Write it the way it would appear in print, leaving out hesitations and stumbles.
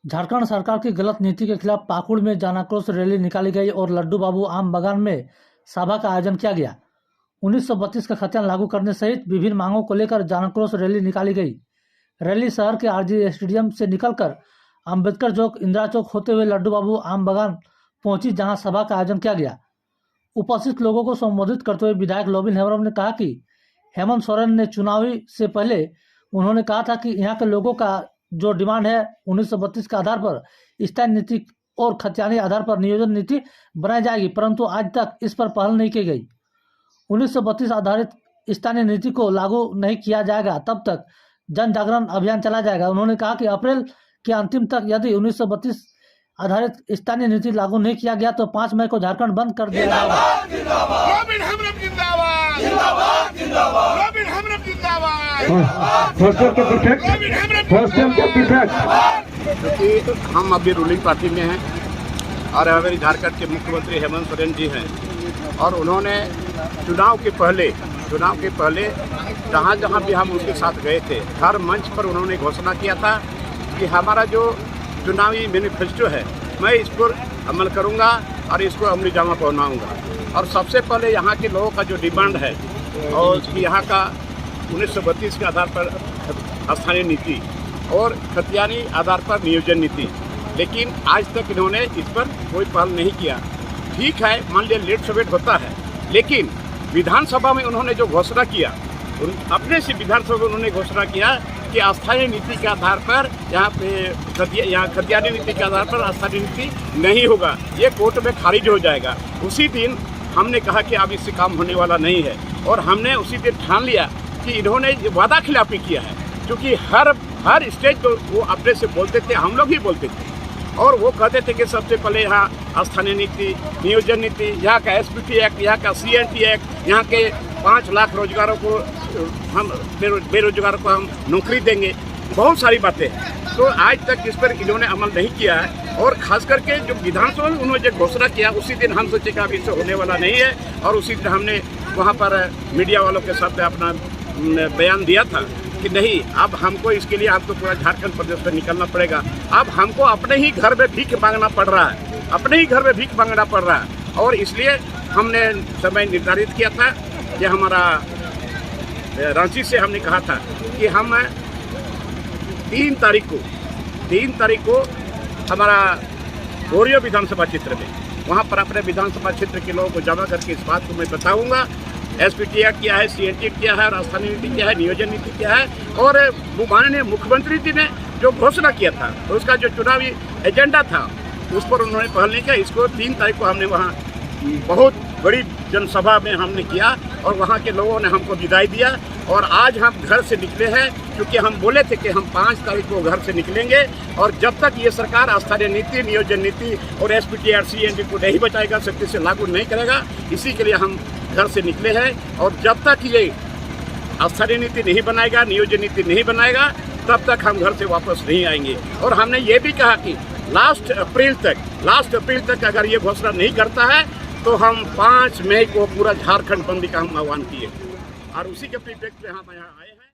झारखंड सरकार की गलत नीति के खिलाफ पाकुड़ में जन आक्रोश रैली निकाली गई और लड्डू बाबू आम बागान में सभा का आयोजन किया गया। 1932 का खतियान लागू करने सहित विभिन्न मांगों को लेकर जन आक्रोश रैली निकाली गई। रैली शहर के आरजी स्टेडियम से निकलकर अंबेडकर चौक, इंदिरा चौक होते हुए लड्डू बाबू आम बागान पहुंची, जहां सभा का आयोजन किया गया। उपस्थित लोगों को संबोधित करते हुए विधायक लोबिन हेम्ब्रम ने कहा कि हेमंत सोरेन ने चुनावी से पहले उन्होंने कहा था कि यहाँ के लोगों का जो डिमांड है 1932 के आधार पर स्थायी नीति और खतियानी आधार पर नियोजन नीति बनाई जाएगी, परंतु आज तक इस पर पहल नहीं की गई। 1932 आधारित स्थानीय नीति को लागू नहीं किया जाएगा तब तक जन जागरण अभियान चला जाएगा। उन्होंने कहा कि अप्रैल के अंतिम तक यदि 1932 आधारित स्थानीय नीति लागू नहीं किया गया तो 5 मई को झारखंड बंद कर दिया जाएगा। क्योंकि हम अभी रूलिंग पार्टी में हैं और हमारे झारखंड के मुख्यमंत्री हेमंत सोरेन जी हैं और उन्होंने चुनाव के पहले जहाँ जहाँ भी हम उनके साथ गए थे, हर मंच पर उन्होंने घोषणा किया था कि हमारा जो चुनावी मैनिफेस्टो है मैं इस पर अमल करूँगा और इसको अमली जामा पहनाऊँगा। और सबसे पहले यहाँ के लोगों का जो डिमांड है और यहाँ का 1932 के आधार पर स्थानीय नीति और खतियानी आधार पर नियोजन नीति, लेकिन आज तक इन्होंने इस पर कोई पहल नहीं किया। ठीक है, मान लिया लेट सवेट होता है, लेकिन विधानसभा में उन्होंने जो घोषणा किया, अपने से विधानसभा में उन्होंने घोषणा किया कि अस्थायी नीति के आधार पर यहाँ खतियानी नीति के आधार पर अस्थायी नीति नहीं होगा, ये कोर्ट में खारिज हो जाएगा। उसी दिन हमने कहा कि अब इससे काम होने वाला नहीं है और हमने उसी दिन ठान लिया कि इन्होंने वादा खिलाफी किया है, क्योंकि हर स्टेज को वो अपने से बोलते थे, हम लोग ही बोलते थे और वो कहते थे कि सबसे पहले यहाँ स्थानीय नीति, नियोजन नीति, यहाँ का SPT एक्ट, यहाँ का CNT एक्ट, यहाँ के 5 लाख रोजगारों को हम बेरोजगारों को हम नौकरी देंगे, बहुत सारी बातें हैं। तो आज तक इस पर इन्होंने अमल नहीं किया है और खास करके जो विधानसभा में उन्होंने जो घोषणा किया उसी दिन हम सोचे कि अब इससे होने वाला नहीं है और उसी दिन हमने वहाँ पर मीडिया वालों के साथ अपना बयान दिया था कि नहीं, अब हमको इसके लिए आपको पूरा झारखंड प्रदेश से निकलना पड़ेगा। अब हमको अपने ही घर में भीख मांगना पड़ रहा है, अपने ही घर में भीख मांगना पड़ रहा है और इसलिए हमने समय निर्धारित किया था कि हमारा रांची से हमने कहा था कि हम 3 तारीख को हमारा बोरियो विधानसभा क्षेत्र में वहाँ पर अपने विधानसभा क्षेत्र के लोगों को जमा करके इस बात को मैं बताऊँगा SPT एक्ट क्या है, CNT क्या है और स्थानीय नीति क्या है, नियोजन नीति क्या है। और माननीय मुख्यमंत्री जी ने जो घोषणा किया था तो उसका जो चुनावी एजेंडा था उस पर उन्होंने पहल नहीं किया। इसको 3 तारीख को हमने वहाँ बहुत बड़ी जनसभा में हमने किया और वहाँ के लोगों ने हमको विदाई दिया और आज हम घर से निकले हैं, क्योंकि हम बोले थे कि हम 5 तारीख को घर से निकलेंगे और जब तक ये सरकार स्थानीय नीति, नियोजन नीति और SPT और CNT को नहीं बचाएगा, सख्ती से लागू नहीं करेगा, इसी के लिए हम घर से निकले हैं। और जब तक ये स्थानीय नीति नहीं बनाएगा, नियोजन नीति नहीं बनाएगा, तब तक हम घर से वापस नहीं आएंगे। और हमने ये भी कहा कि लास्ट अप्रैल तक अगर ये घोषणा नहीं करता है तो हम 5 मई को पूरा झारखंड बंदी का हम आह्वान किए और उसी के परिप्रेक्ष्य में हम यहाँ आए हैं।